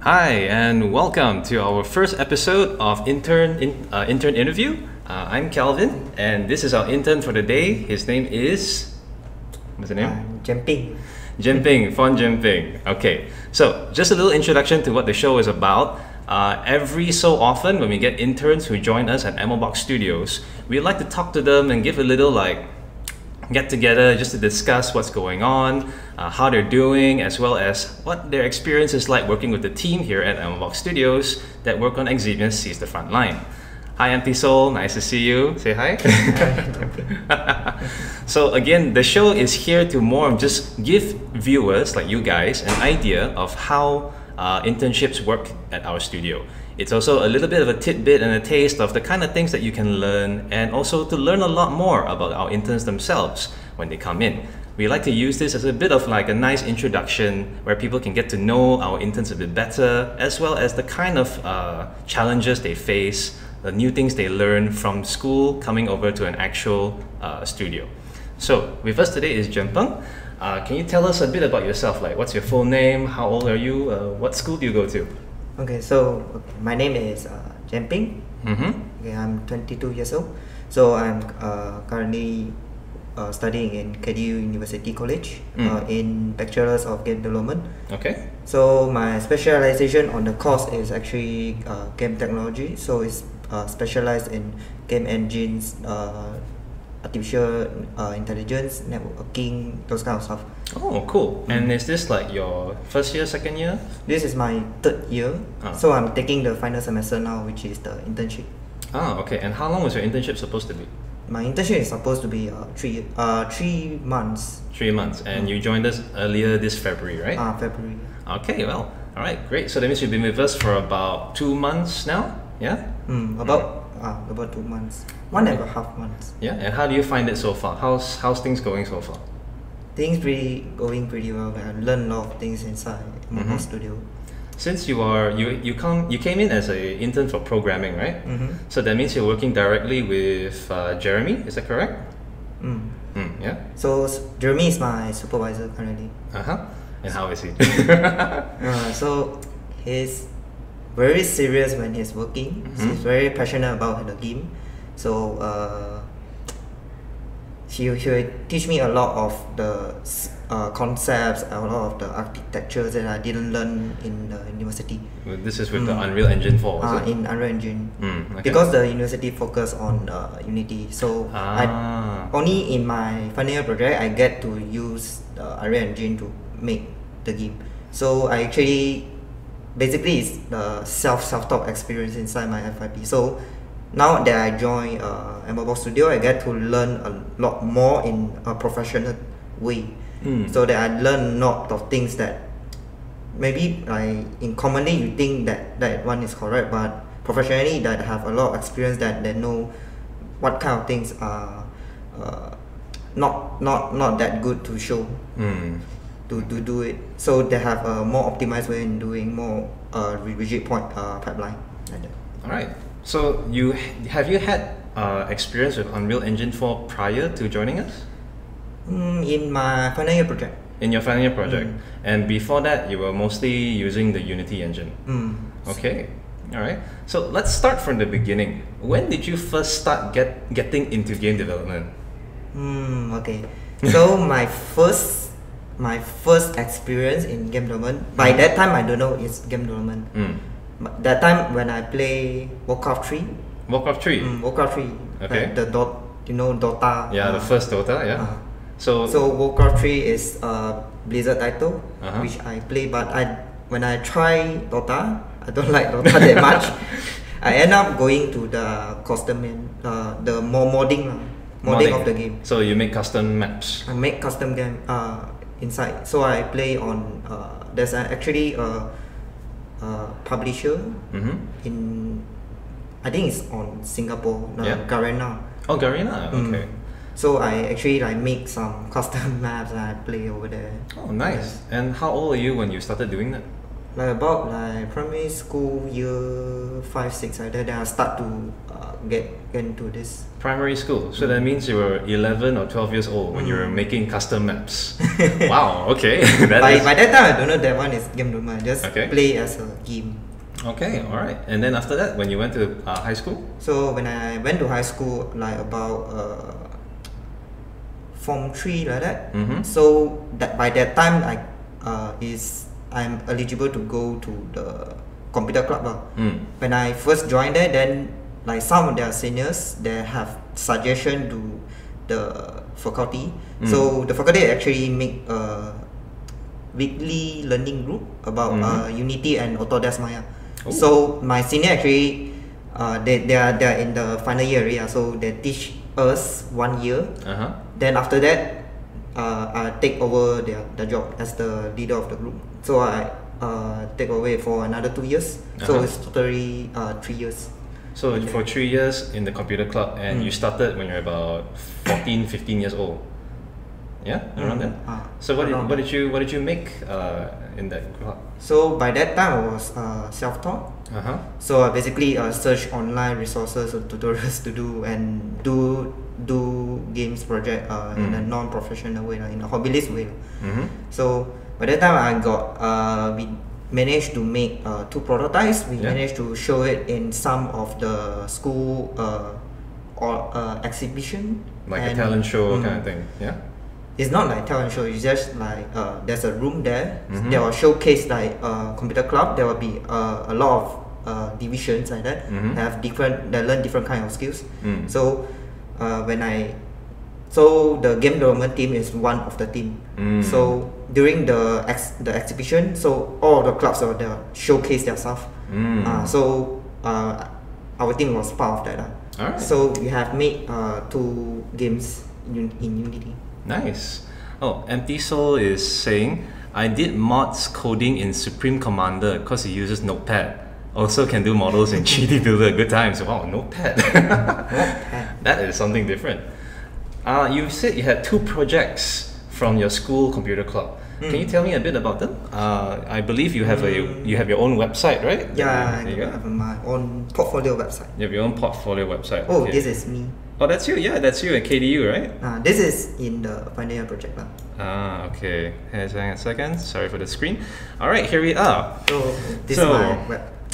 Hi, and welcome to our first episode of Intern Interview. I'm Calvin, and this is our intern for the day. His name is... What's the name? Jian Ping. Jian Ping, Fong Jian Ping. Okay, so just a little introduction to what the show is about. Every so often, when we get interns who join us at Ammobox Studios, we like to talk to them and give a little get together just to discuss what's going on, how they're doing, as well as what their experience is like working with the team here at Ammobox Studios that work on Eximius Sees the Frontline. Hi, Empty Soul, nice to see you. Say hi. So again, the show is here to more just give viewers like you guys an idea of how internships work at our studio. It's also a little bit of a tidbit and a taste of the kind of things that you can learn, and also to learn a lot more about our interns themselves when they come in. We like to use this as a bit of like a nice introduction where people can get to know our interns a bit better, as well as the kind of challenges they face, the new things they learn from school coming over to an actual studio. So with us today is Jian Ping. Can you tell us a bit about yourself? Like, what's your full name? How old are you? What school do you go to? Okay, so my name is Jian Ping. Okay, I'm 22 years old. So I'm currently studying in KDU University College in Bachelor's of Game Development. Okay. So my specialization on the course is actually game technology. So it's specialized in game engines, artificial intelligence, networking, those kind of stuff. Oh, cool. And is this like your first year, second year? This is my third year. So I'm taking the final semester now, which is the internship. Ah, okay. And how long was your internship supposed to be? My internship is supposed to be 3 months. 3 months. And you joined us earlier this February, right? February. Okay, well, all right, great. So that means you've been with us for about 2 months now, yeah? About 2 months. 1.5 months. Yeah, and how do you find it so far? How's things going so far? Things going pretty well. I learned a lot of things inside my studio. Since you came in as an intern for programming, right? So that means you're working directly with Jeremy, is that correct? Yeah. So Jeremy is my supervisor currently. And how is he? So he's very serious when he's working. He's very passionate about the game. So he will teach me a lot of the concepts, a lot of the architectures that I didn't learn in the university. This is with the Unreal Engine 4, was it? In Unreal Engine. Okay. Because the university focus on Unity. So only in my final year project I get to use the Unreal Engine to make the game. So I actually, basically it's the self-taught experience inside my FYP. So now that I join Ammobox Studio, I get to learn a lot more in a professional way. So that I learn a lot of things that maybe commonly you think that one is correct, but professionally that have a lot of experience that they know what kind of things are not that good to show. To do it, so they have a more optimized way in doing more rigid pipeline like that. All right. So have you had experience with Unreal Engine 4 prior to joining us? In my final year project. In your final year project, and before that, you were mostly using the Unity engine. Okay. All right. So let's start from the beginning. When did you first start getting into game development? Okay. So my first experience in game development, by that time I don't know it's game development. That time when I play Warcraft 3. Warcraft 3? Warcraft 3. Okay. Like Dota. Yeah, the first Dota, yeah. So Warcraft 3 is a Blizzard title, which I play, but when I try Dota, I don't like Dota that much. I end up going to the custom, the modding of the game. So you make custom maps? I make custom game inside. So I play on, there's actually a publisher in, I think it's on Singapore, Garena. Oh, Garena, okay. So I actually make some custom maps and I play over there. Oh, nice. And how old are you when you started doing that? like about like primary school year 5, 6 like that, then I start to get into this. Primary school. So that means you were 11 or 12 years old when you were making custom maps. Wow. Okay. By that time, I don't know that one is game room. I just play as a game. Okay. All right. And then after that, when you went to high school? So when I went to high school, like about Form 3 like that. So that by that time, I'm eligible to go to the computer club. When I first joined there, then like some of their seniors, they have suggestion to the faculty. So the faculty actually make a weekly learning group about Unity and Autodesk Maya. So my senior actually, they are in the final year area, so they teach us 1 year. Then after that, I take over the job as the leader of the group. So I take away for another 2 years. So it's totally 3 years. So for 3 years in the computer club, and you started when you're about 14, 15 years old. Yeah, around then. So what did you make in that club? So by that time I was self-taught. So I basically search online resources or tutorials to do and do games project in a non-professional way, in a hobbyist way. So by that time I got we managed to make 2 prototypes. We managed to show it in some of the school or exhibition, like a talent show kind of thing. Yeah. It's not like talent show. It's just like there's a room there. They will showcase like computer club. There will be a lot of divisions like that. They learn different kind of skills. So so the game development team is one of the team. So during the exhibition, so all the clubs will showcase their stuff. So our team was part of that. Alright. So we have made 2 games in Unity. Nice. Oh, Empty Soul is saying, I did mods coding in Supreme Commander because he uses Notepad. Also can do models in 3D Builder. Good times. Wow, Notepad. That is something different. You said you had 2 projects from your school computer club. Can you tell me a bit about them? I believe you have your own website, right? Yeah, I have my own portfolio website. You have your own portfolio website. Oh, okay. This is me. Oh, that's you. Yeah, that's you at KDU, right? This is in the final year project. Okay. Hang on a second. Sorry for the screen. All right, here we are. So this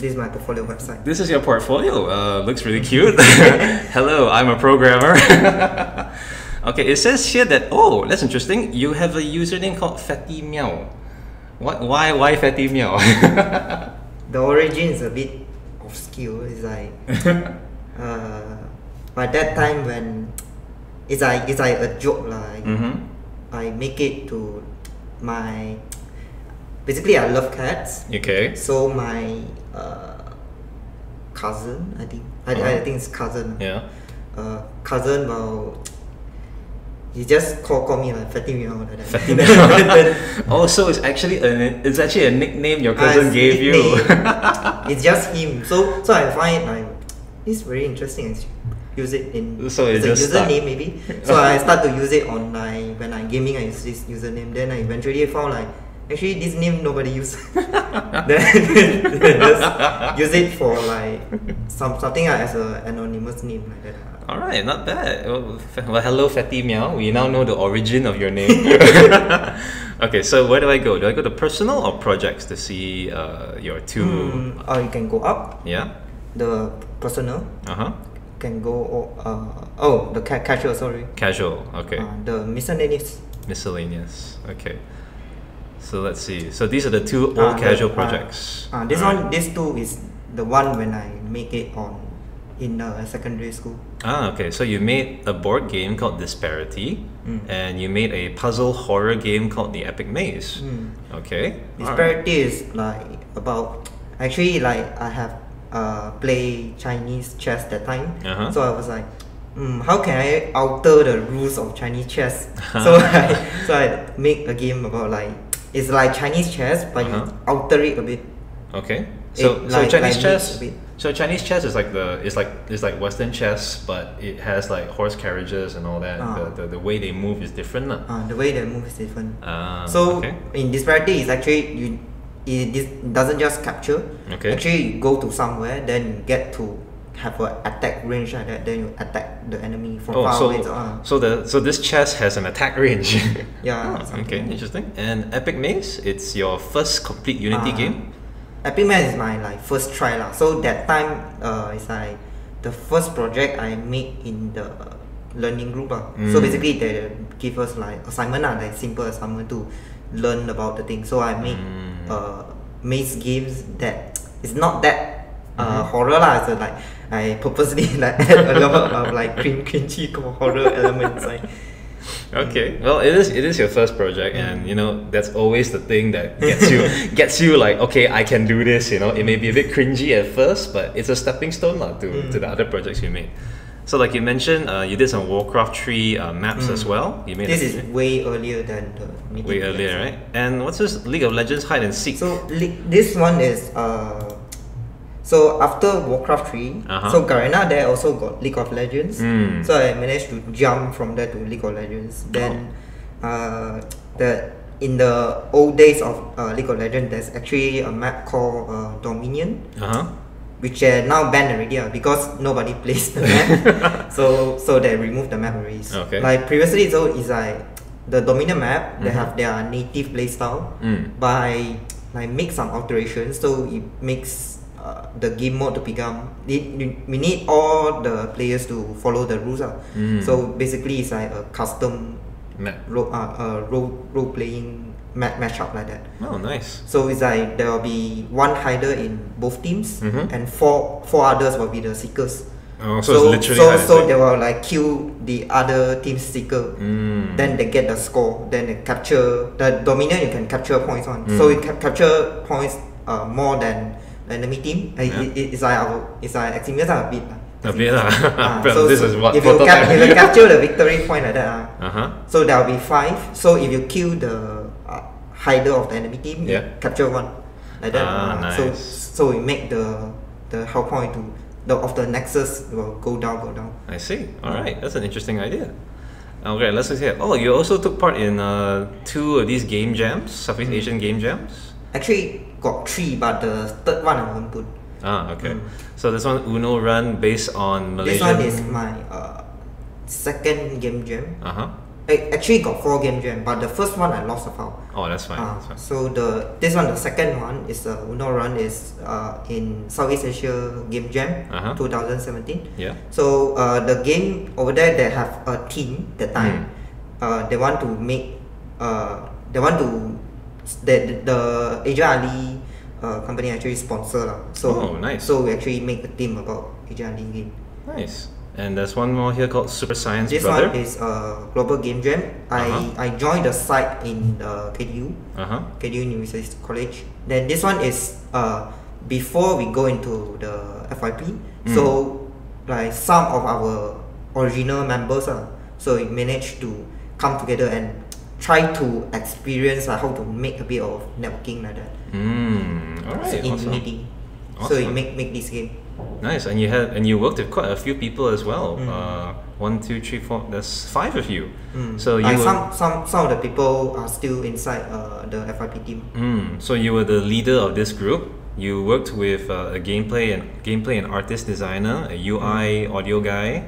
is my portfolio website. This is your portfolio. Looks really cute. Hello, I'm a programmer. Okay, it says here that, oh, that's interesting. You have a username called Fatty Meow. Why Fatty Meow? The origin is a bit obscure. It's like by that time when it's like a joke like I make it to my basically I love cats. Okay. So my cousin, I think it's cousin. Yeah. Cousin he just call me like Fatty Meow like that. Fatty Meow. Oh, so it's actually a nickname your cousin gave you. It's just him. So I find like it's very interesting. Use it in so it as a username maybe. So I start to use it on when I'm gaming. I use this username. Then I eventually found like actually this name nobody use. then just use it for like something as an anonymous name like that. Alright, not bad. Well, hello Fatty Meow. We now know the origin of your name. Okay, so where do I go? Do I go to personal or projects to see your 2? Or you can go up. Yeah. The personal. Can go the casual. Sorry. Casual. Okay. The miscellaneous. Miscellaneous. Okay. So let's see. So these are the 2 all casual projects. This 2 is the one when I make it in secondary school. Okay. So you made a board game called Disparity, and you made a puzzle horror game called The Epic Maze. Okay. Disparity is like about actually like I have play Chinese chess that time. So I was like, how can I alter the rules of Chinese chess? So I make a game about like it's like Chinese chess, but you alter it a bit. Okay. So Chinese chess. So Chinese chess is like Western chess, but it has like horse carriages and all that. The way they move is different. The way they move is different. In Disparity is actually it doesn't just capture. Okay. Actually, you go to somewhere, then you get to have an attack range like that. Then you attack the enemy from far away. So this chess has an attack range. Yeah. Okay, interesting. And Epic Maze, it's your first complete Unity game. Epic Maze is my first try lah. So that time, it's like the first project I made in the learning group lah. So basically they give us assignment lah, simple assignment to learn about the thing. So I made maze games that is not that horror lah. So I purposely add a lot of cringy horror elements. Okay, well, it is your first project, and that's always the thing that gets you like, okay, I can do this. It may be a bit cringy at first, but it's a stepping stone to the other projects you made. So like you mentioned, you did some Warcraft 3 maps as well. You made this is way earlier than the way earlier, right? And what's this League of Legends Hide and Seek? So this one is so after Warcraft 3, so Garena there also got League of Legends. So I managed to jump from there to League of Legends. Then in the old days of League of Legends, there's actually a map called Dominion. Which now banned already because nobody plays the map. so they removed the map already. Okay. Like previously, so it's like the Dominion map, they have their native playstyle, but I make some alterations, so it makes the game mode to become. We need all the players to follow the rules. So basically, it's like a custom role playing matchup like that. Oh, nice. So it's like there will be one hider in both teams, and four others will be the seekers. Oh, so it's literally so they will kill the other team's seeker. Then they get the score. Then they capture the Dominion. You can capture points on. So you can capture points more than the enemy team. It's like Eximius a bit. So this is what if you capture the victory point like that, so there will be 5. So if you kill the hider of the enemy team, you capture 1 like that. Nice. So we make the health point of the nexus will go down. I see. All right, that's an interesting idea. Okay, let's look here. Oh, you also took part in 2 of these game jams, Southeast Asian game jams. Actually, got 3, but the third one I won't put. Okay. So this one Uno Run based on Malaysian. This one is my second game jam. I actually got 4 game jam, but the first one I lost a file. Oh, that's fine. So the second one is Uno Run is in Southeast Asia Game Jam 2017. Yeah. So the game over there, they have a team that time. They want to make the Asia Ali company actually sponsor So nice. So we actually make a team about Asia Ali game. Nice. And there's one more here called Super Science This Brother. one is Global Game Jam. I joined the site in KDU, KDU University College. Then this one is before we go into the FYP. So some of our original members so we managed to come together and try to experience how to make a bit of networking like that. Alright, in Unity. So we make this game. Nice, and you worked with quite a few people as well. 1, 2, 3, 4. There's 5 of you. So you some of the people are still inside the FYP team. So you were the leader of this group. You worked with a gameplay and artist designer, a UI audio guy,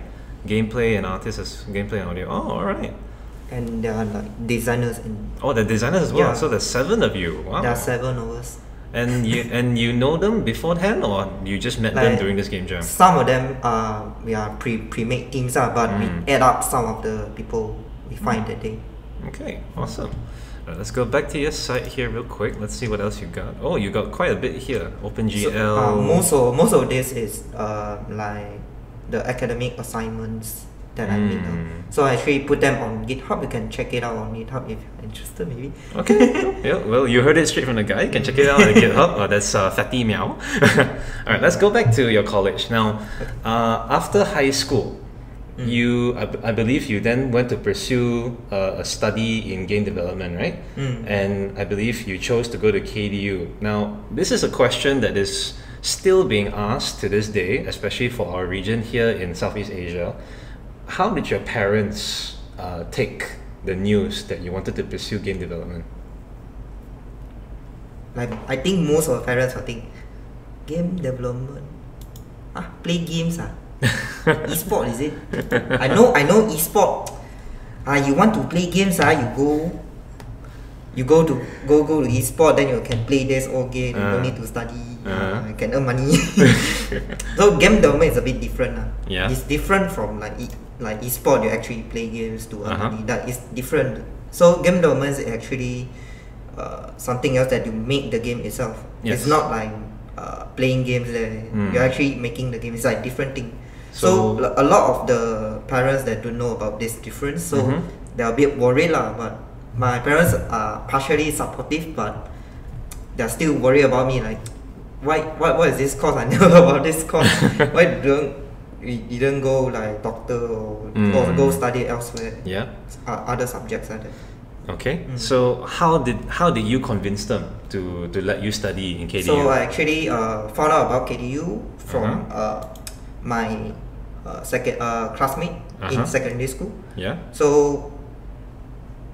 gameplay and audio. Oh, all right. And there are designers the designers as well. So there's 7 of you. Wow. There are 7 of us. And you know them beforehand, or you just met them during this game jam? Some of them we are pre-made teams, but we add up some of the people we find that day. Okay, awesome. Right, let's go back to your site here real quick. Let's see what else you got. Oh, you got quite a bit here. OpenGL. So, most of this is like the academic assignments that I made. So I actually put them on GitHub. You can check it out on GitHub if you're interested, maybe. Okay. Yeah, well, you heard it straight from the guy. You can check it out on GitHub. That's Fatty Meow. Alright, let's go back to your college. Now, after high school, I believe you then went to pursue a study in game development, right? And I believe you chose to go to KDU. Now, this is a question that is still being asked to this day, especially for our region here in Southeast Asia. How did your parents take the news that you wanted to pursue game development? like I think most of the parents will think game development, play games e-sport is it? I know e-sport. You want to play games you go to e-sport, then you can play this all game. You don't need to study. You can earn money. So game development is a bit different. Yeah. It's different from like e-sport. You actually play games to earn money. That is different. So game development is actually something else that you make the game itself. Yes. It's not like playing games there. You're actually making the game. It's like different thing. So a lot of the parents that don't know about this difference, so they're a bit worried but my parents are partially supportive, but they're still worried about me, like what is this course? I know about this course. Why you don't go like doctor or go study elsewhere? Yeah. Other subjects like that. Okay. So how did you convince them to let you study in KDU? So I actually found out about KDU from my second classmate in secondary school. Yeah. So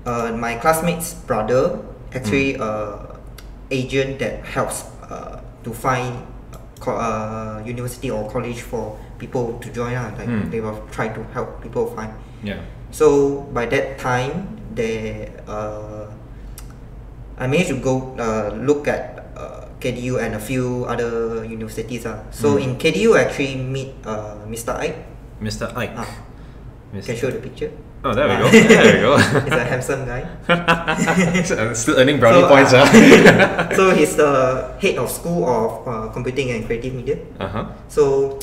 my classmate's brother actually agent that helps to find university or college for people to join. They will try to help people find. Yeah. So by that time, I managed to go look at KDU and a few other universities. So in KDU, I actually meet Mr. Ike. Mr. Ike. Can show the picture. Oh, there we go. There we go. He's a handsome guy. Still earning brownie points. So he's the head of School of Computing and Creative Media. So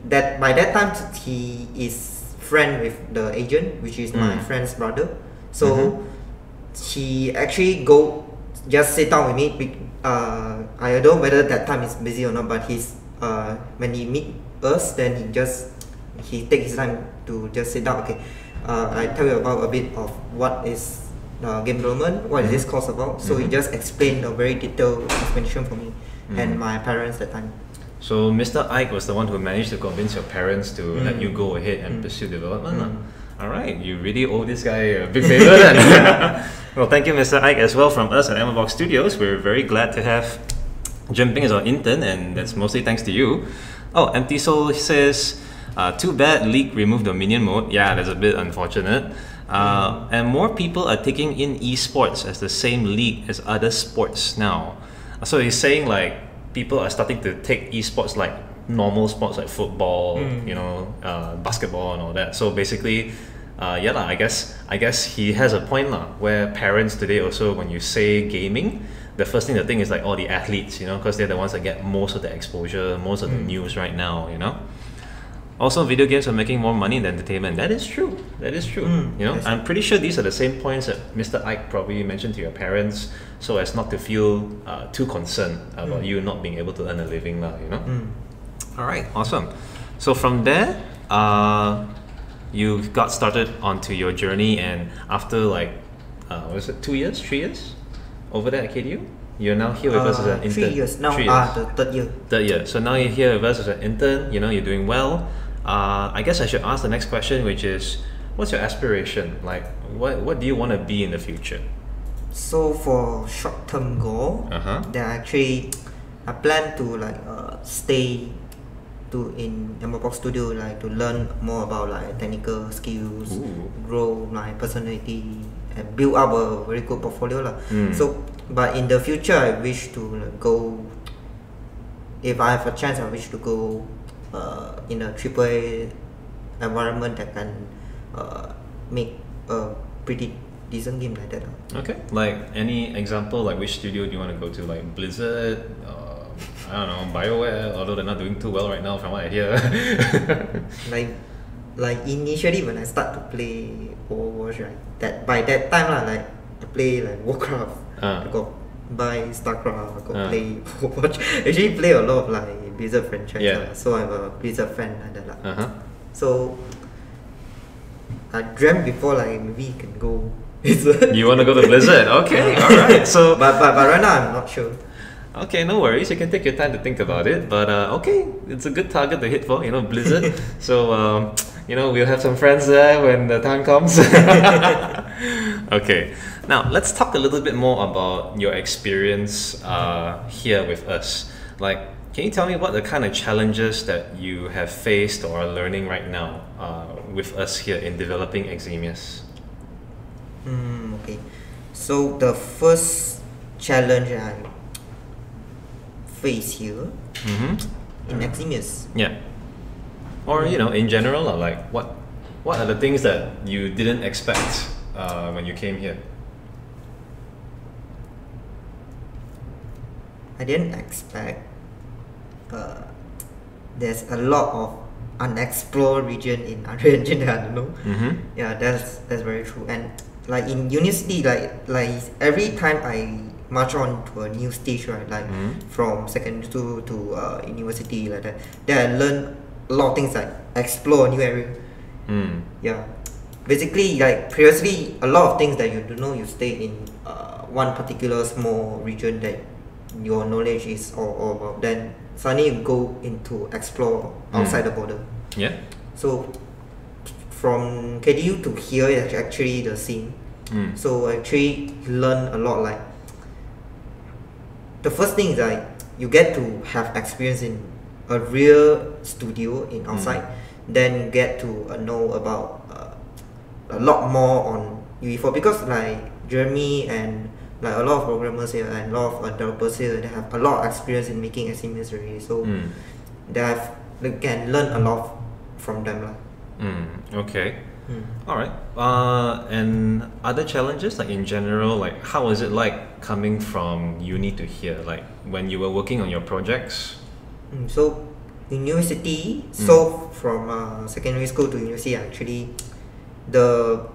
by that time he is friend with the agent, which is my friend's brother. So he actually just sit down with me. I don't know whether that time is busy or not, but when he meet us, then he take his time to just sit down. Okay, I tell you about a bit of what is game development, what is this course about. So he just explained a very detailed explanation for me and my parents that time. So Mr. Ike was the one who managed to convince your parents to let you go ahead and pursue development. Alright, you really owe this guy a big favor then. Well, thank you Mr. Ike as well from us at Ammobox Studios. We're very glad to have Jian Ping as our intern, and that's mostly thanks to you. Oh, Empty Soul says, too bad League removed the minion mode. Yeah, that's a bit unfortunate. And more people are taking in esports as the same league as other sports now. So he's saying like people are starting to take esports like normal sports like football, basketball and all that. So basically, I guess he has a point where parents today also, when you say gaming, the first thing they think is like all the athletes, because they're the ones that get most of the exposure, most of the news right now, Also, video games are making more money than entertainment. That is true. I'm pretty sure these are the same points that Mr. Ike probably mentioned to your parents, so as not to feel too concerned about you not being able to earn a living, All right, awesome. So from there, you got started onto your journey, and after like, was it 2 years, 3 years, over there at KDU? You're now here with us as an intern. 3 years now. 3 years. The third year. Third year. So now you're here with us as an intern. You're doing well. I guess I should ask the next question, which is, what's your aspiration? Like, what do you want to be in the future? So for short-term goal, I plan to stay in Ammobox Studio, to learn more about technical skills, grow my personality, and build up a very good portfolio. So, but in the future, I wish to go. If I have a chance, I wish to go in a AAA environment that can make a pretty decent game like that. Okay. Like any example, like which studio do you want to go to? Like Blizzard? I don't know, BioWare, although they're not doing too well right now from what I hear. like initially when I start to play Overwatch, by that time I play Warcraft, I got buy Starcraft, I got play Overwatch. Actually play a lot of Blizzard franchise, so I'm a Blizzard fan like that. So I dreamt before maybe you can go Blizzard. You want to go to Blizzard? Okay, alright. So but right now I'm not sure. Okay, no worries. You can take your time to think about it. But okay, it's a good target to hit for, Blizzard. So, we'll have some friends there when the time comes. Okay. Now, let's talk a little bit more about your experience here with us. Like, can you tell me what the kind of challenges that you have faced or are learning right now with us here in developing Eximius? Okay. So the first challenge I face here in Eximius. Yeah. Or in general, or like what are the things that you didn't expect when you came here? I didn't expect there's a lot of unexplored region in Unreal Engine that I don't know. Yeah, that's very true. And like in university, like every time I march on to a new stage, right, like from secondary school to university, like that, then I learn a lot of things, like explore a new area. Yeah, basically, like previously, a lot of things that you don't know, you stay in one particular small region that your knowledge is all about. Then suddenly you go into explore outside the border. Yeah. So from KDU to here is actually the same. So I actually learn a lot. Like the first thing is like you get to have experience in a real studio in outside. Then you get to know about a lot more on UE4, because like Jeremy and like a lot of programmers here and a lot of developers here, they have a lot of experience in making Eximius already. So they can learn a lot from them. Okay. Alright. And other challenges, like in general, like how was it like coming from uni to here? Like when you were working on your projects? So university, so from secondary school to university, actually the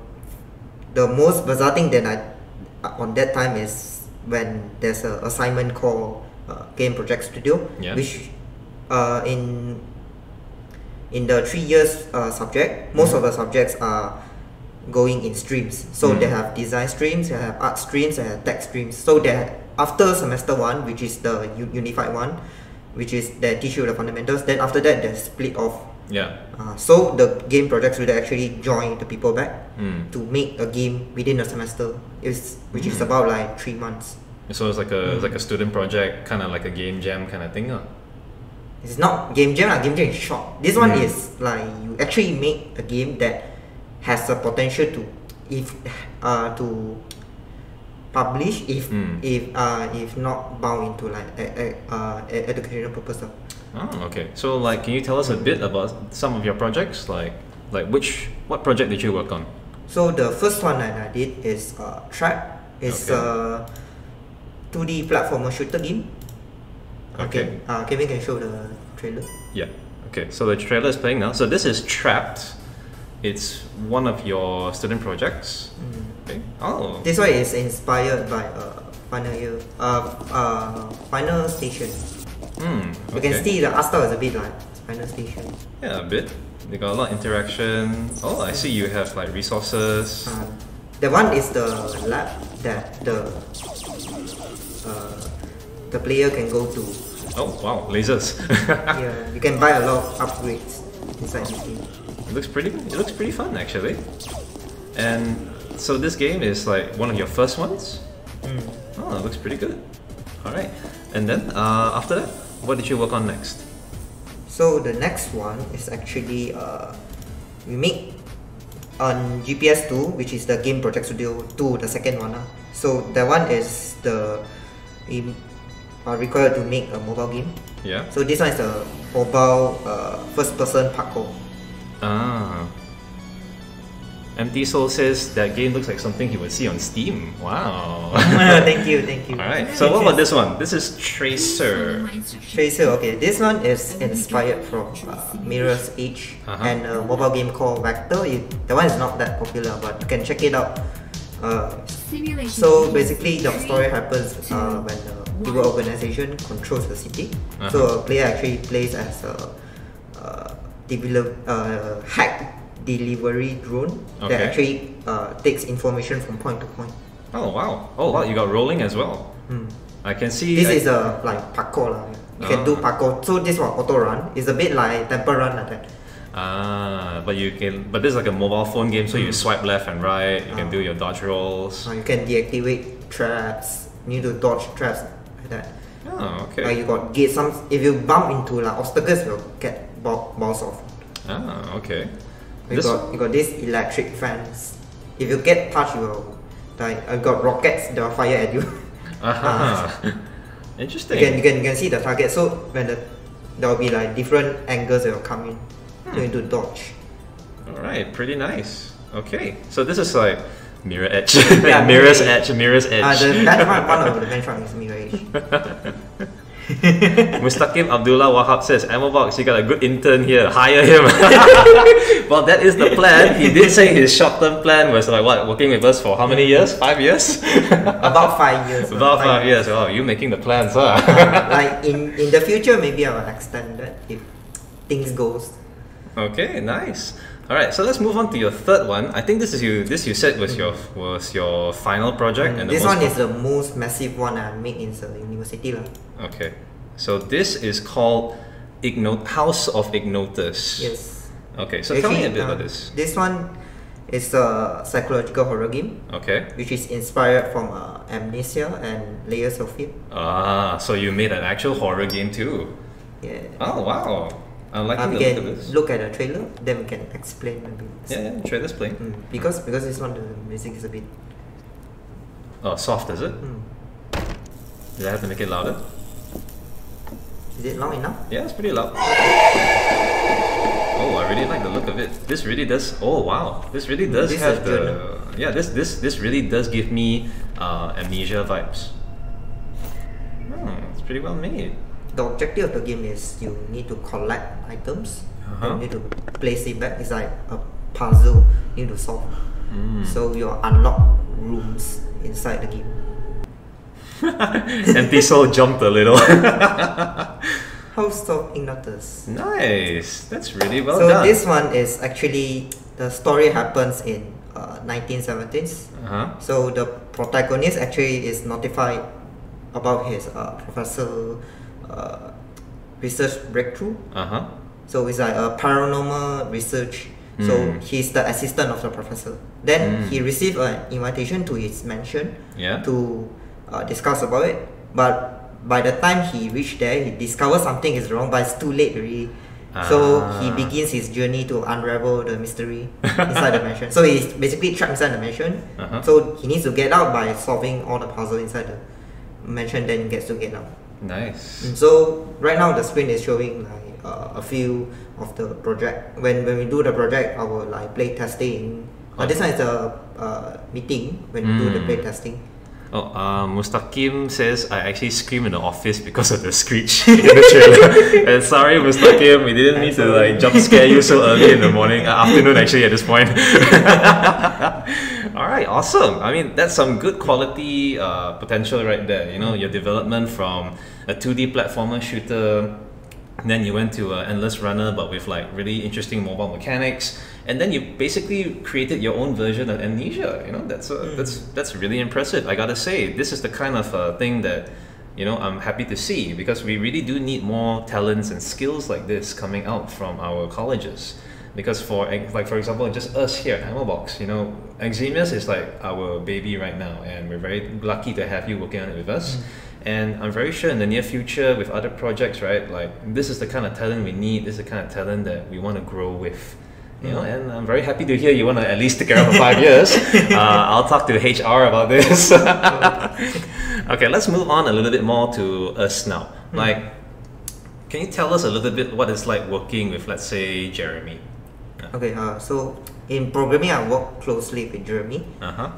most bizarre thing that I on that time is when there's an assignment called Game Project Studio, which in the 3 years subject, most of the subjects are going in streams. So they have design streams, they have art streams, they have tech streams. So that after semester 1, which is the unified one, which is they teach you the fundamentals, then after that they split off. So the game projects will actually join the people back to make a game within a semester, which is about like 3 months. So it's like a student project, kind of like a game jam kind of thing, It's not game jam. Game jam is short. This one is like you actually make a game that has the potential to to publish if not bound into like educational purpose. Oh, okay. So like, can you tell us a bit about some of your projects? Like what project did you work on? So the first one that I did is Trap. It's a 2D platformer shooter game. Okay. Kevin can show the trailer. Yeah. Okay. So the trailer is playing now. So this is Trapped. It's one of your student projects. Okay. Oh. This one is inspired by Final Year, Final Station. You can see the art style is a bit like Final Station. Yeah, a bit. They got a lot of interaction. Oh, I see you have like resources. The one is the lab that the player can go to. Oh wow, lasers. Yeah, you can buy a lot of upgrades inside this game. It looks pretty fun actually. And so this game is like one of your first ones? Oh, it looks pretty good. Alright. And then after that, what did you work on next? So the next one is actually we make on GPS 2, which is the Game Project Studio 2, the second one. So that one is we are required to make a mobile game. Yeah. So this one is a mobile first-person parkour. Empty Soul says that game looks like something he would see on Steam. Wow. Thank you. Alright, so what about this one? This is Tracer. Okay. This one is inspired from Mirror's Edge and a mobile game called Vector. The one is not that popular, but you can check it out. So basically the story happens when the evil organization controls the city. So a player actually plays as a hack delivery drone that actually takes information from point to point. Oh wow! Oh wow! You got rolling as well. I can see. This is like parkour. You can do parkour. So this one auto run is a bit like temple run like that. But you can. But this is like a mobile phone game, so you swipe left and right. You can do your dodge rolls. You can deactivate traps. You need to dodge traps like that. Oh, okay. You got gates. If you bump into like obstacles, you'll get bounced off. Ah, okay. You got this electric fence. If you get touched, you will die. I got rockets that will fire at you. Interesting. You can see the target. So when there will be like different angles that will come in. So you need to dodge. Alright, pretty nice. Okay, so this is like mirror edge. Yeah, mirror's edge. One of the benchmark is mirror edge. Mustaqim Abdullah Wahab says, Ammobox, you got a good intern here, hire him. Well, that is the plan. He did say his short-term plan was like what, working with us for how many years? 5 years? About 5 years. About 5 years. Oh, you making the plans, huh? Like in the future, maybe I will extend that if things goes. Okay, nice. All right, so let's move on to your third one. I think this you said was your final project, and this one is the most massive one I made in the university lah. Okay, so this is called House of Ignotus. Yes. Okay, so tell me a bit about this. This one is a psychological horror game. Okay. Which is inspired from Amnesia and Layers of Fear. Ah, so you made an actual horror game too. Yeah. Oh wow. I'm liking the look of this. Look at the trailer, then we can explain a bit. Yeah, trailer's playing. Because this one the music is a bit soft, is it? Did I have to make it louder? Is it loud enough? Yeah, it's pretty loud. Oh, I really like the look of it. This really does. Oh wow, this really does have the. Yeah, this really does give me Amnesia vibes. It's pretty well made. The objective of the game is you need to collect items. You need to place it back. It's like a puzzle you need to solve. So you unlock rooms inside the game. Empty Soul jumped a little. House of Ignotus. Nice. That's really well done. So this one is actually, the story happens in 1970s. So the protagonist actually is notified about his professor research breakthrough. So it's like a paranormal research. So he's the assistant of the professor. Then he received an invitation to his mansion to discuss about it. But by the time he reached there, he discovers something is wrong, but it's too late already. So he begins his journey to unravel the mystery inside the mansion. So he's basically trapped inside the mansion. So he needs to get out by solving all the puzzles inside the mansion, then he gets to get out. Nice. So right now the screen is showing like a few of the project. When we do the project, I will like play testing. This one is a meeting when we do the play testing. Mustaqim says I actually scream in the office because of the screech in the trailer. And sorry, Mustaqim, we didn't mean to like jump scare you so early in the morning, afternoon actually at this point. All right, awesome. I mean, that's some good quality potential right there. You know, your development from a 2D platformer shooter, then you went to an endless runner, but with like really interesting mobile mechanics, and then you basically created your own version of Amnesia. You know, that's really impressive. I gotta say, this is the kind of thing that, you know, I'm happy to see, because we really do need more talents and skills like this coming out from our colleges. Because for example, just us here at Ammobox, you know, Eximius is like our baby right now, and we're very lucky to have you working on it with us. And I'm very sure in the near future with other projects, right, like this is the kind of talent we need, this is the kind of talent that we want to grow with. You know, and I'm very happy to hear you want to at least stick around for 5 years. I'll talk to HR about this. Okay, let's move on a little bit more to us now. Like, can you tell us a little bit what it's like working with, let's say, Jeremy? Okay, so in programming, I work closely with Jeremy.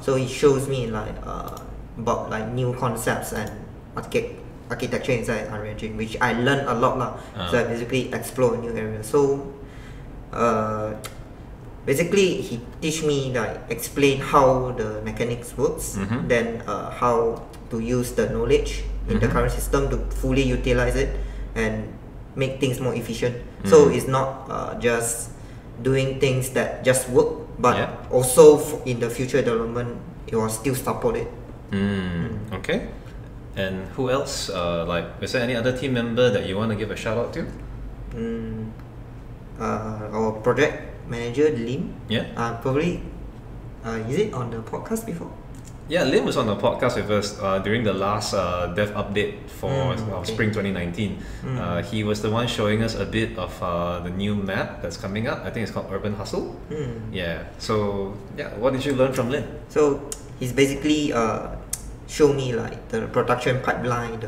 So he shows me like about like new concepts and architecture inside Unreal Engine, which I learned a lot lah. So I basically explore a new area. So basically he teach me, like explain how the mechanics works, then how to use the knowledge in the current system to fully utilize it and make things more efficient. So it's not just doing things that just work, but also in the future development it will still support it. Okay. And who else? Like, is there any other team member that you want to give a shout out to? our project manager Lim. Yeah. Probably, is it on the podcast before? Yeah, Lim was on the podcast with us during the last dev update for Spring 2019. He was the one showing us a bit of the new map that's coming up. I think it's called Urban Hustle. Yeah. So yeah, what did you learn from Lim? So he's basically show me like the production pipeline,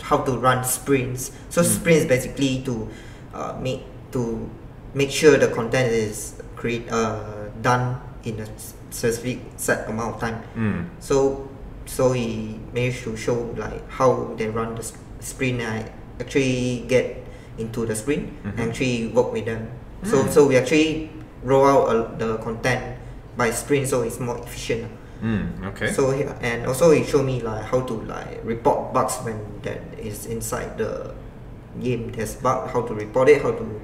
how to run sprints. So sprints basically to make sure the content is done in a specific set amount of time. So he managed to show like how they run the sprint. I actually get into the sprint and actually work with them. So we actually roll out the content by sprint, so it's more efficient. Okay. So and also he showed me like how to like report bugs when that is inside the game. There's bug, how to report it, how to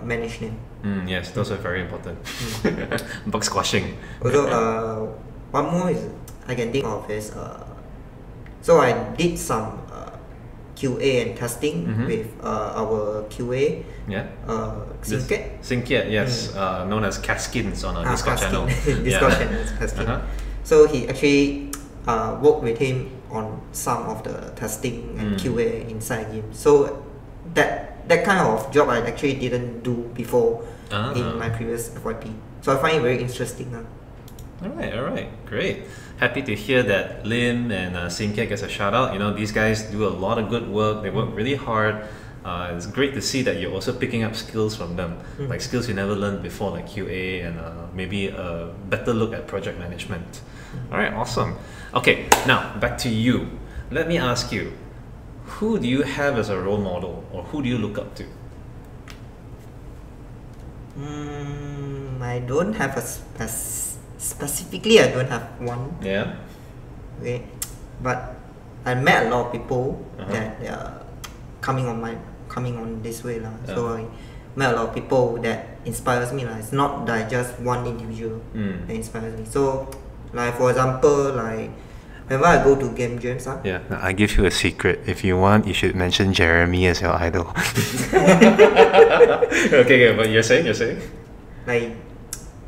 manage them. Yes, those are very important. Bug squashing. Also, one more is I can think of is so I did some QA and testing with our QA. Yeah. Sinket. Sinket, yes, known as Caskins on our Discord channel. Discord channel, Caskin. So he actually worked with him on some of the testing and QA inside game. So that kind of job I actually didn't do before in my previous FYP. So I find it very interesting. Alright, great. Happy to hear that Lim and Sinket gets a shout out. You know, these guys do a lot of good work. They work really hard. It's great to see that you're also picking up skills from them, like skills you never learned before, like QA and maybe a better look at project management. Alright, awesome. Okay, now back to you. Let me ask you, who do you have as a role model, or who do you look up to? I don't have specifically. I don't have one. Yeah. Okay, but I met a lot of people that coming on this way lah. So I met a lot of people that inspires me lah. It's not that just one individual that inspires me. So like for example, like whenever I go to game jams, yeah, I give you a secret. If you want, you should mention Jeremy as your idol. Okay, but you're saying?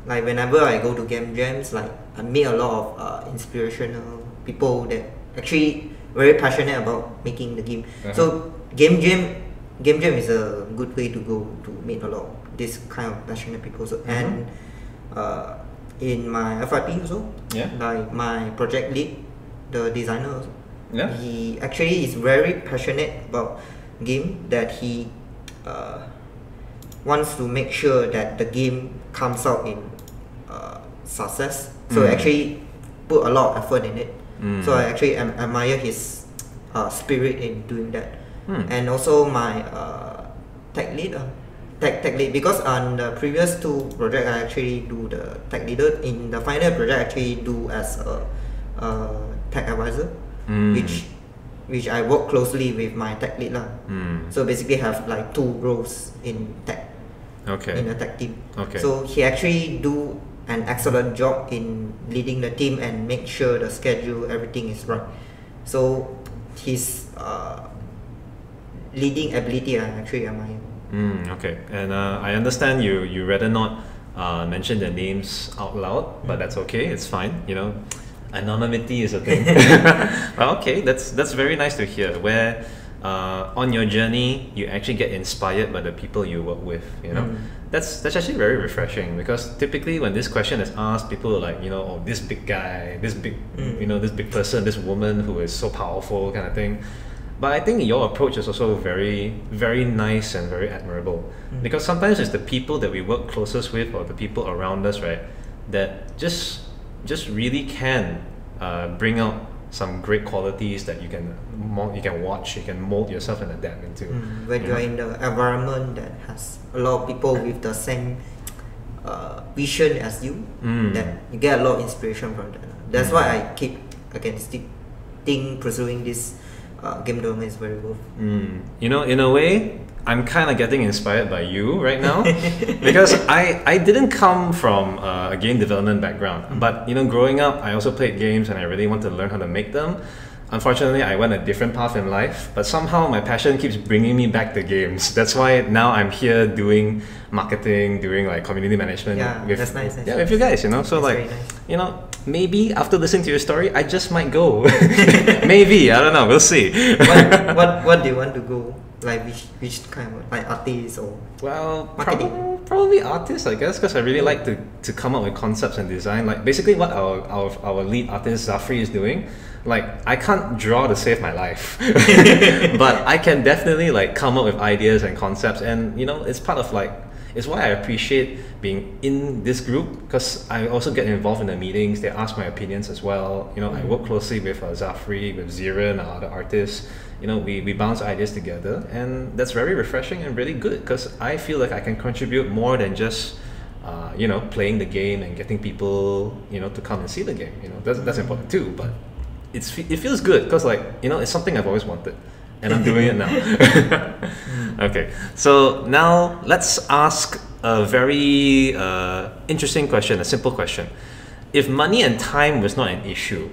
Like whenever I go to game jams, like I meet a lot of inspirational people that actually very passionate about making the game. So game jam is a good way to go to meet a lot of this kind of passionate people. So, and in my FYP also, like my project lead, the designer also, he actually is very passionate about game, that he wants to make sure that the game comes out in success. So actually put a lot of effort in it. So I actually admire his spirit in doing that. And also my tech lead, because on the previous two projects I actually do the tech leader. In the final project I actually do as a tech advisor, which I work closely with my tech lead lah. So basically have like two roles in tech, in a tech team. So he actually do an excellent job in leading the team and make sure the schedule, everything is right. So his leading ability I actually admire. Okay, and I understand you rather not mention their names out loud, but that's okay, it's fine, you know, anonymity is a thing. Well, okay, that's very nice to hear, where on your journey you actually get inspired by the people you work with, you know. That's actually very refreshing, because typically when this question is asked, people are like, you know, oh, this big guy, this big you know, this big person, this woman who is so powerful kind of thing. But I think your approach is also very, very nice and very admirable, because sometimes it's the people that we work closest with, or the people around us, right, that just really can bring out some great qualities that you can watch, you can mold yourself and adapt into. When you're in the environment that has a lot of people with the same vision as you, that you get a lot of inspiration from that. That's why I can still think pursuing this game development is very worth. You know, in a way, I'm kind of getting inspired by you right now, because I didn't come from a game development background, but you know, growing up I also played games and I really wanted to learn how to make them. unfortunately, I went a different path in life, but somehow my passion keeps bringing me back to games. That's why now I'm here doing marketing, doing like community management. Yeah, with, that's nice. Yeah, with you guys, you know. So that's like, very nice. you know, maybe after listening to your story, I just might go. Maybe, I don't know. We'll see. What do you want to go? Like which kind of like artists or Well, marketing? probably artists, I guess, because I really like to come up with concepts and design. Like basically what our lead artist Zafri is doing. Like I can't draw to save my life, but I can definitely like come up with ideas and concepts, and you know, it's part of like, it's why I appreciate being in this group, because I also get involved in the meetings. They ask my opinions as well. You know, I work closely with Zafri, with Ziran, our other artists. You know, we bounce ideas together, and that's very refreshing and really good, because I feel like I can contribute more than just you know, playing the game and getting people, you know, to come and see the game. You know, that's important too, but it feels good because, like, you know, it's something I've always wanted, and I'm doing it now. Okay, so now let's ask a very interesting question, a simple question. If money and time was not an issue,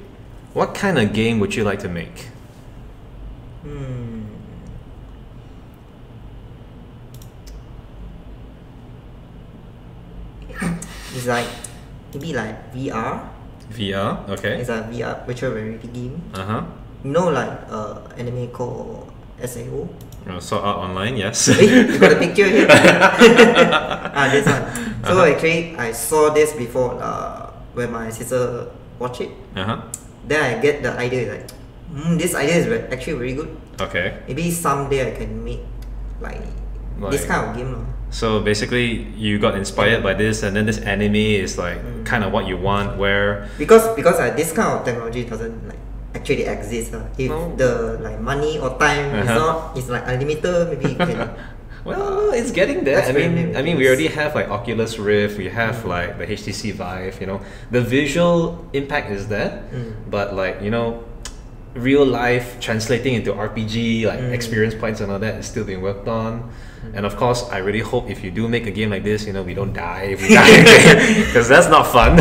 what kind of game would you like to make? It's like maybe like VR. VR, okay. It's a VR virtual reality game. You know, like anime called SAO. Sort out online, yes. Wait, you got a picture here? This one. So actually, I saw this before when my sister watched it. Then I get the idea like, this idea is actually very good. Okay. Maybe someday I can make like this kind of game. So basically, you got inspired by this, and then this anime is like kind of what you want. Where because this kind of technology doesn't like actually exist. If the like money or time is not, it's like unlimited. Maybe you can. Well, it's getting there. That's I mean, we already have like Oculus Rift. We have like the HTC Vive. You know, the visual impact is there, but like, you know, real life translating into RPG like experience points and all that is still being worked on. And of course, I really hope if you do make a game like this, you know, we don't die if we die, because that's not fun.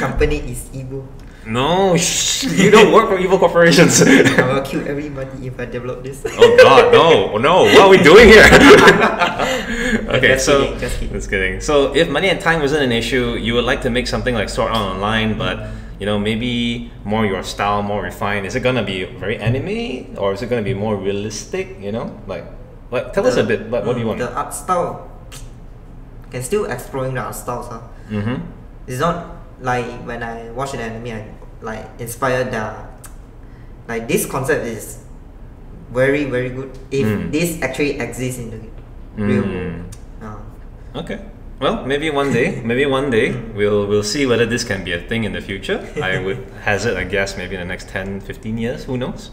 Company is evil. No, you don't work for evil corporations. I will kill everybody if I develop this. Oh God, no! What are we doing here? Okay, just so kidding, just kidding. Just kidding. So if money and time wasn't an issue, you would like to make something like Sword Art Online, but you know, maybe more your style, more refined. Is it gonna be very anime, or is it gonna be more realistic? You know, like tell us a bit. What do you want? The art style. Can still exploring the art styles. It's not like when I watch an anime, I like inspired like this concept is very very good. If this actually exists in the real world. Okay. Well, maybe one day we'll see whether this can be a thing in the future. I would hazard a guess maybe in the next 10, 15 years, who knows?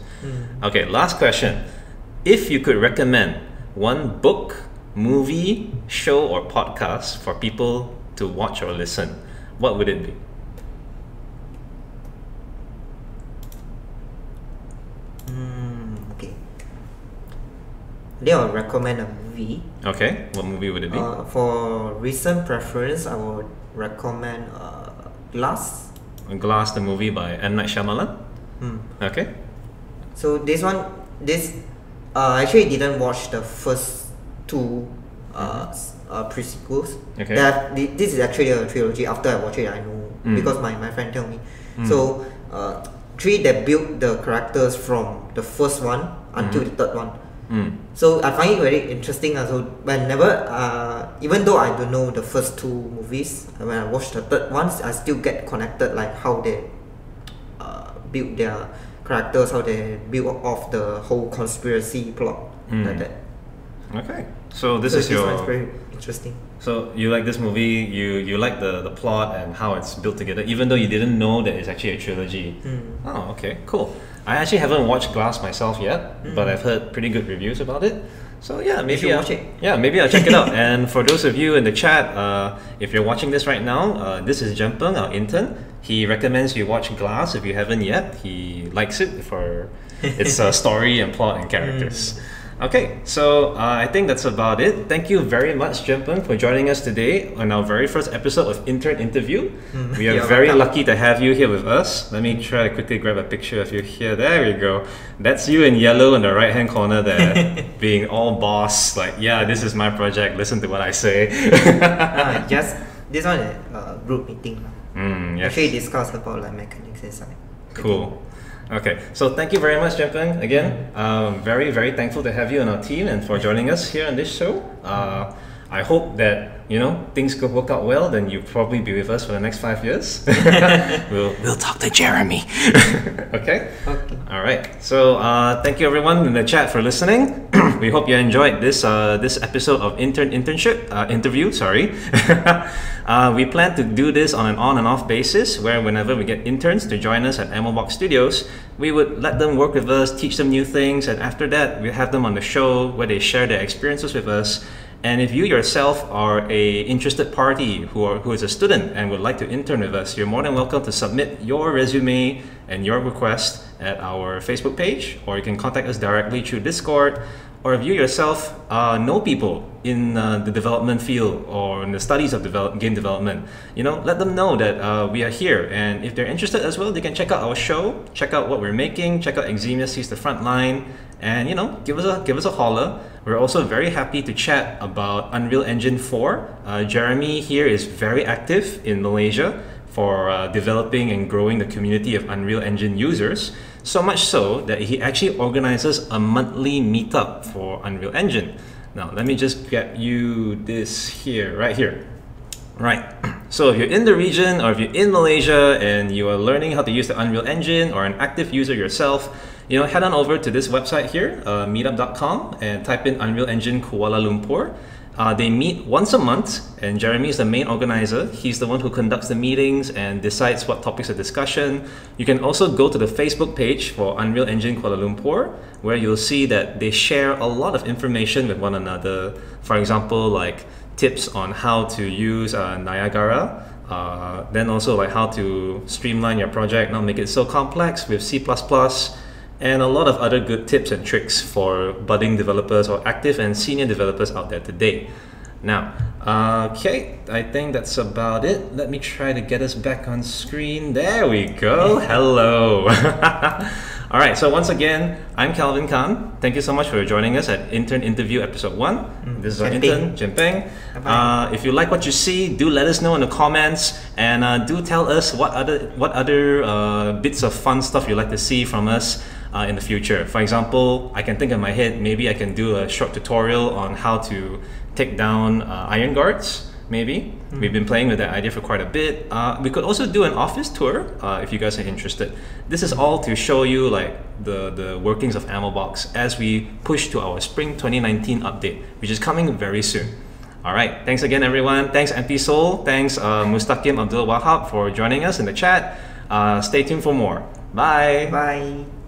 Okay, last question. If you could recommend one book, movie, show or podcast for people to watch or listen, what would it be? Okay. Then I'll recommend a movie. Okay, what movie would it be? For recent preference, I would recommend Glass. Glass, the movie by M. Night Shyamalan? Okay. So I actually didn't watch the first two pre-sequels. Okay. This is actually a trilogy. After I watch it, I know because my friend told me. So they built the characters from the first one until the third one. So I find it very interesting. So whenever, even though I don't know the first two movies, when I watch the third ones, I still get connected, like how they build their characters, how they build off the whole conspiracy plot, like that. Okay, so this is your. One is very interesting. So you like this movie? You like the plot and how it's built together, even though you didn't know that it's actually a trilogy. Oh, okay, cool. I actually haven't watched Glass myself yet, but I've heard pretty good reviews about it. So yeah, maybe I'll watch it. Yeah, maybe I'll check it out. And for those of you in the chat, if you're watching this right now, this is Jian Ping, our intern. He recommends you watch Glass if you haven't yet. He likes it for its story and plot and characters. Okay, so I think that's about it. Thank you very much, Jian Ping, for joining us today on our very first episode of Intern Interview. We are very lucky to have you here with us. Let me try to quickly grab a picture of you here. There we go. That's you in yellow in the right-hand corner there, being all boss, like, yeah, this is my project, listen to what I say. Just this one is group meeting. Yes. Actually discuss about like mechanics inside. Cool. Okay, so thank you very much, Jian Ping. Again, very, very thankful to have you on our team and for joining us here on this show. I hope that, you know, things could work out well, then you'll probably be with us for the next 5 years. we'll talk to Jeremy. Okay? Okay. All right. So thank you everyone in the chat for listening. We hope you enjoyed this episode of interview. Sorry. We plan to do this on an on and off basis, where whenever we get interns to join us at Ammobox Studios, we would let them work with us, teach them new things, and after that, we have them on the show where they share their experiences with us. And if you yourself are a interested party who is a student and would like to intern with us, you're more than welcome to submit your resume and your request at our Facebook page, or you can contact us directly through Discord. Or if you yourself know people in the development field or in the studies of game development, you know, let them know that we are here. And if they're interested as well, they can check out our show, check out what we're making, check out Eximius, he's the Frontline, and you know, give us a holler. We're also very happy to chat about Unreal Engine 4. Jeremy here is very active in Malaysia for developing and growing the community of Unreal Engine users. So much so that he actually organizes a monthly meetup for Unreal Engine. Now, let me just get you this here, right here. Right. So if you're in the region or if you're in Malaysia and you are learning how to use the Unreal Engine or an active user yourself, you know, head on over to this website here, meetup.com, and type in Unreal Engine Kuala Lumpur. They meet once a month, and Jeremy is the main organizer. He's the one who conducts the meetings and decides what topics of discussion. You can also go to the Facebook page for Unreal Engine Kuala Lumpur, where you'll see that they share a lot of information with one another. For example, like tips on how to use Niagara, then also like how to streamline your project, not make it so complex with C++, and a lot of other good tips and tricks for budding developers or active and senior developers out there today. Now, okay, I think that's about it. Let me try to get us back on screen. There we go. Hello. All right, so once again, I'm Calvin Khan. Thank you so much for joining us at Intern Interview Episode 1. This is our intern, Jian Ping. If you like what you see, do let us know in the comments, and do tell us what other bits of fun stuff you'd like to see from us in the future. For example, I can think in my head, maybe I can do a short tutorial on how to take down iron guards. Maybe. We've been playing with that idea for quite a bit. We could also do an office tour if you guys are interested. This is all to show you like the workings of Ammobox as we push to our Spring 2019 update, which is coming very soon. All right, thanks again everyone. Thanks MP Soul. Thanks Mustaqim Abdul Wahab for joining us in the chat. Stay tuned for more. Bye. Bye.